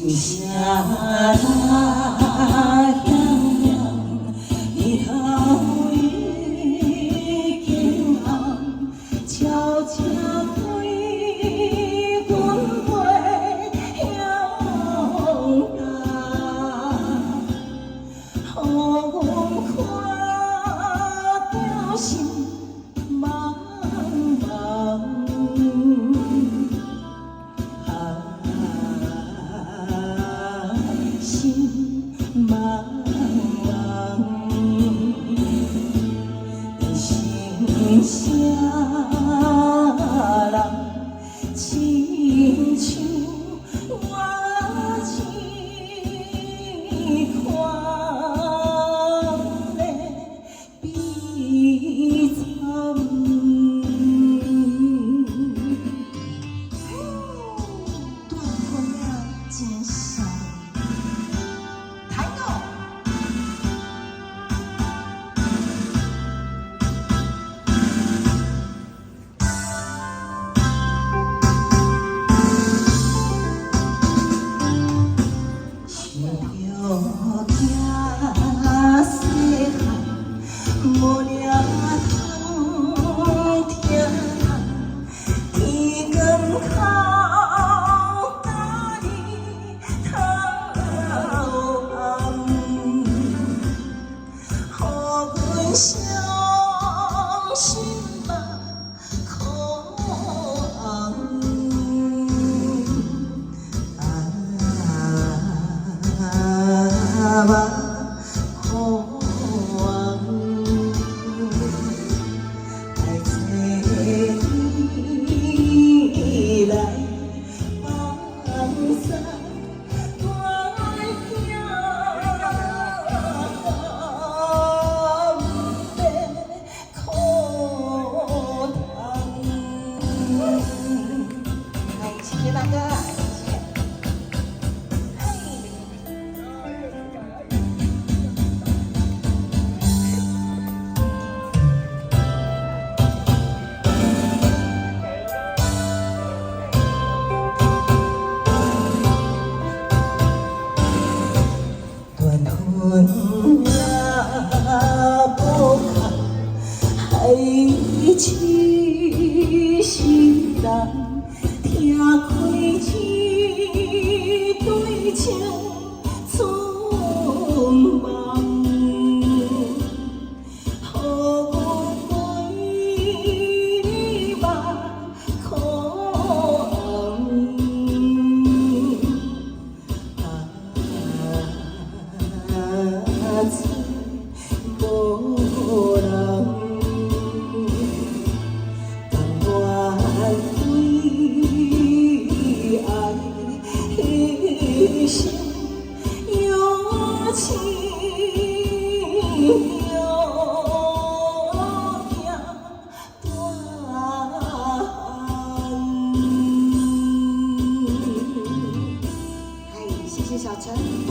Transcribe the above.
声啦响亮，以后已经暗，悄悄开阮袂向东，予阮看着心茫茫。心茫茫，心声人，亲像我痴狂的悲惨。断魂了，真伤。无聊通听人，天光哭甲日头暗，予阮伤心目苦红。谢谢大哥。断魂了，不堪海起心人。听开天对唱春梦，予阮归你目苦红。无人。一生有情有命断。谢谢小陈断。